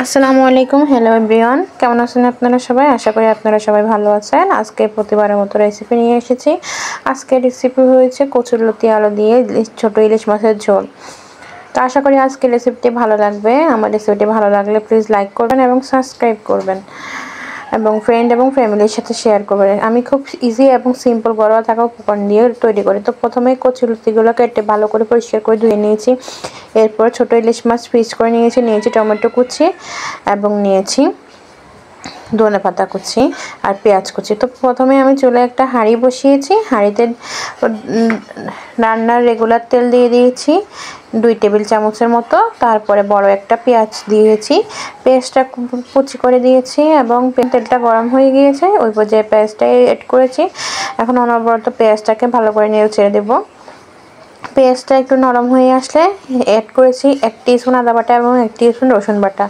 আসসালামু আলাইকুম। Hello everyone, কেমন আছেন আপনারা সবাই? আশা করি আপনারা সবাই ভালো আছেন। আজকে প্রতিবারের মতো রেসিপি নিয়ে এসেছি। আজকে রেসিপি হয়েছে কচুরলতি আলু দিয়ে ছোট ইলিশ মাছের ঝোল। তো আশা করি আজকে রেসিপিটি ভালো লাগবে। আমার রেসিপিটি ভালো লাগলে প্লিজ লাইক করবেন এবং সাবস্ক্রাইব করবেন এবং ফ্রেন্ড এবং ফ্যামিলির সাথে শেয়ার করবেন। আমি খুব ইজি এবং সিম্পল ঘরোয়া থাকা উপকরণ দিয়ে তৈরি করি। তো প্রথমে কচুরলতিগুলো কেটে ভালো করে পরিষ্কার করে ধুয়ে নিয়েছি। এরপর ছোট ইলিশ মাছ পিস করে নিয়েছি টমেটো কুচি এবং নিয়েছি ধনেপাতা কুচি আর পেঁয়াজ কুচি। তো প্রথমে আমি চুলায় একটা হাঁড়ি বসিয়েছি। হাঁড়িতে রান্নার রেগুলার তেল দিয়ে দিয়েছি 2 টেবিল চামচের মতো। তারপরে বড় একটা পেঁয়াজ দিয়েছি, পেঁয়াজটা কুচি করে দিয়েছি এবং তেলটা গরম হয়ে গিয়েছে। ওই পর্যায়ে পেঁয়াজটা এড করেছি। এখন অনবরত পেঁয়াজটাকে ভালো করে নেড়ে ছেড়ে দেবো। পেঁয়াজটা একটু নরম হয়ে আসলে অ্যাড করেছি 1 টিস্পুন আদা বাটা এবং 1 টিস্পুন রসুন বাটা।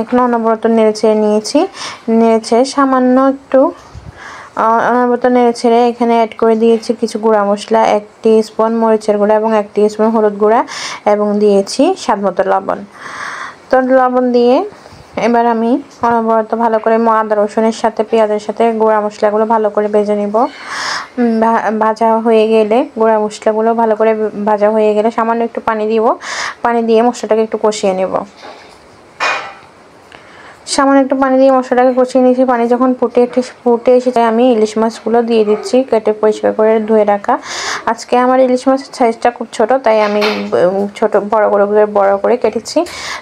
এখন অনবরত নেড়েছেড়ে নিয়েছি। নেড়েছেড়ে সামান্য একটু অনবরত নেড়েছেড়ে এখানে অ্যাড করে দিয়েছি কিছু গুঁড়া মশলা, 1 টিস্পুন মরিচের গুঁড়া এবং 1 টিস্পুন হলুদ গুঁড়া এবং দিয়েছি স্বাদমতো লবণ। তো লবণ দিয়ে এবার আমি অনবরত ভালো করে আদা রসুনের সাথে পেঁয়াজের সাথে গুঁড়া মশলাগুলো ভালো করে ভেজে নিব। ভাজা হয়ে গেলে গুঁড়া মশলাগুলো ভালো করে ভাজা হয়ে গেলে সামান্য একটু পানি দিব। পানি দিয়ে মশলাটাকে একটু কষিয়ে নেব। সামান্য একটু পানি দিয়ে মশলাটাকে কষিয়ে নিয়েছি। পানি যখন ফুটে এসেছে আমি ইলিশ মাছগুলো দিয়ে দিচ্ছি, কেটে পরিষ্কার করে ধুয়ে রাখা। আজকে আমার ইলিশ মাছের সাইজটা খুব ছোট, তাই আমি বড় করে কেটেছি।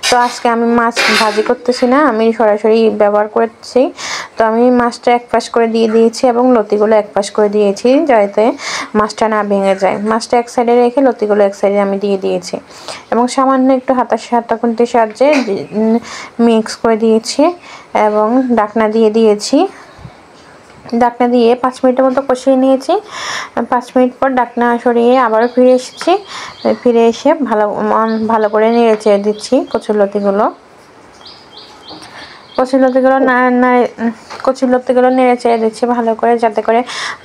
তো আজকে আমি মাছ ভাজি করতেছি না, আমি সরাসরি ব্যবহার করছি। তো আমি মাছটা এক পাশ করে দিয়ে দিয়েছি এবং লতিগুলো এক পাশ করে দিয়েছি, যাতে মাছটা না ভেঙে যায়। মাছটা এক সাইডে রেখে লতিগুলো এক সাইডে আমি দিয়ে দিয়েছি এবং সামান্য একটু হাতা খুন্তির সাহায্যে মিক্স করে দিয়েছি এবং ঢাকনা দিয়ে দিয়েছি। ঢাকনা দিয়ে 5 মিনিটের মতো কষিয়ে নিয়েছি। 5 মিনিট পর ঢাকনা সরিয়ে আবারও ফিরে এসেছি। ফিরে এসে ভালো করে নেড়ে চেড়ে দিচ্ছি কচুরলতিগুলো নেড়ে চেড়ে দিচ্ছি ভালো করে, যাতে করে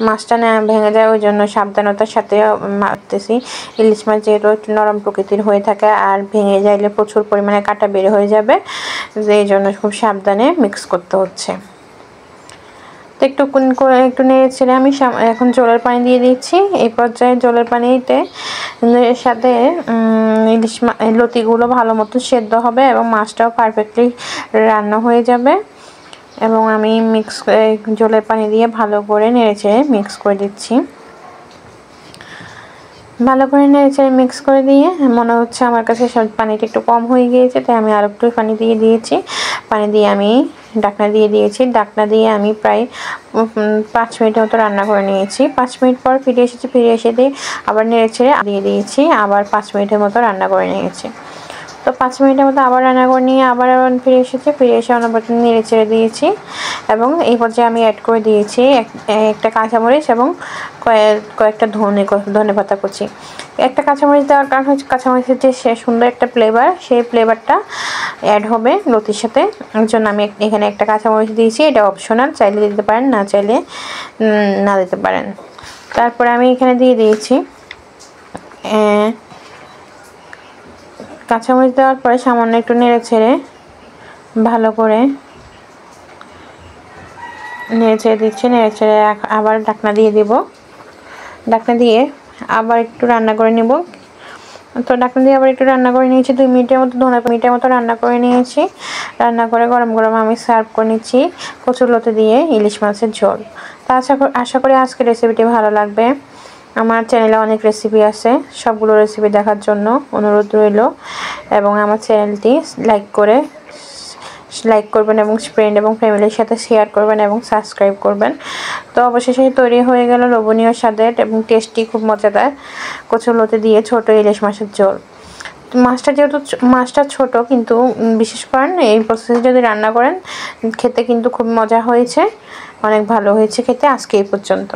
মাছটা না ভেঙে যায়। ওই জন্য সাবধানতার সাথে মারতেছি। ইলিশ মাছ যেহেতু একটু নরম প্রকৃতির হয়ে থাকে আর ভেঙে যাইলে প্রচুর পরিমাণে কাঁটা বের হয়ে যাবে, এই জন্য খুব সাবধানে মিক্স করতে হচ্ছে। তো একটু নেড়ে ছেড়ে আমি এখন জলের পানি দিয়ে দিচ্ছি। এই পর্যায়ে জলের পানিতে সাথে লতিগুলো ভালো মতো সেদ্ধ হবে এবং মাছটাও পারফেক্টলি রান্না হয়ে যাবে। এবং আমি জলের পানি দিয়ে ভালো করে নেড়েচেড়ে মিক্স করে দিচ্ছি। ভালো করে নেড়েচেড়ে মিক্স করে দিয়ে মনে হচ্ছে আমার কাছে পানিটা একটু কম হয়ে গিয়েছে, তাই আমি আরো একটু পানি দিয়ে দিয়েছি। পানি দিয়ে আমি ঢাকনা দিয়ে দিয়েছি। ঢাকনা দিয়ে আমি প্রায় 5 মিনিটের মতো রান্না করে নিয়েছি। 5 মিনিট পর ফিরে এসে দিয়ে আবার নেড়েচেড়ে দিয়ে দিয়েছি। আবার 5 মিনিটের মতো রান্না করে নিয়েছি। তো 5 মিনিটের মতো আবার রান্না করে নিয়ে আবার ফিরে এসে অনবরত নেড়ে চেড়ে দিয়েছি এবং এই পর্যায়ে আমি অ্যাড করে দিয়েছি একটা কাঁচামরিচ এবং কয়েকটা ধনেপাতা কুচি। একটা কাঁচামরিচ দেওয়ার কারণ হচ্ছে কাঁচামরিচের যে সুন্দর একটা ফ্লেভার, সেই ফ্লেভারটা অ্যাড হবে লতির সাথে। এর জন্য আমি এখানে একটা কাঁচামরিচ দিয়েছি। এটা অপশনাল, চাইলে দিতে পারেন, না চাইলে না দিতে পারেন। তারপরে আমি এখানে দিয়ে দিয়েছি কাঁচামরিচ দেওয়ার পরে সামান্য একটু নেড়ে ছেড়ে ভালো করে নেড়ে ছেড়ে আবার ঢাকনা দিয়ে দিব। ঢাকনা দিয়ে আবার একটু রান্না করে নিব। তো ঢাকনা দিয়ে আবার একটু রান্না করে নিয়েছি। 2 মিনিটের মতো রান্না করে নিয়েছি। রান্না করে গরম গরম আমি সার্ভ করে নিচ্ছি কচুরলতি দিয়ে ইলিশ মাছের ঝোল। তো আশা করি আজকের রেসিপিটি ভালো লাগবে। আমার চ্যানেলে অনেক রেসিপি আছে, সবগুলো রেসিপি দেখার জন্য অনুরোধ রইল এবং আমার চ্যানেলটি লাইক করবেন এবং ফ্রেন্ড এবং ফ্যামিলির সাথে শেয়ার করবেন এবং সাবস্ক্রাইব করবেন। তো অবশেষে তৈরি হয়ে গেল লোভনীয় স্বাদের এবং টেস্টি, খুব মজাদার কচুরলতি দিয়ে ছোট ইলিশ মাছের ঝোল। মাছটা ছোট, কিন্তু বিশেষ করেন এই প্রসেসে যদি রান্না করেন খেতে কিন্তু খুব মজা হয়েছে, অনেক ভালো হয়েছে খেতে। আজকে এই পর্যন্ত।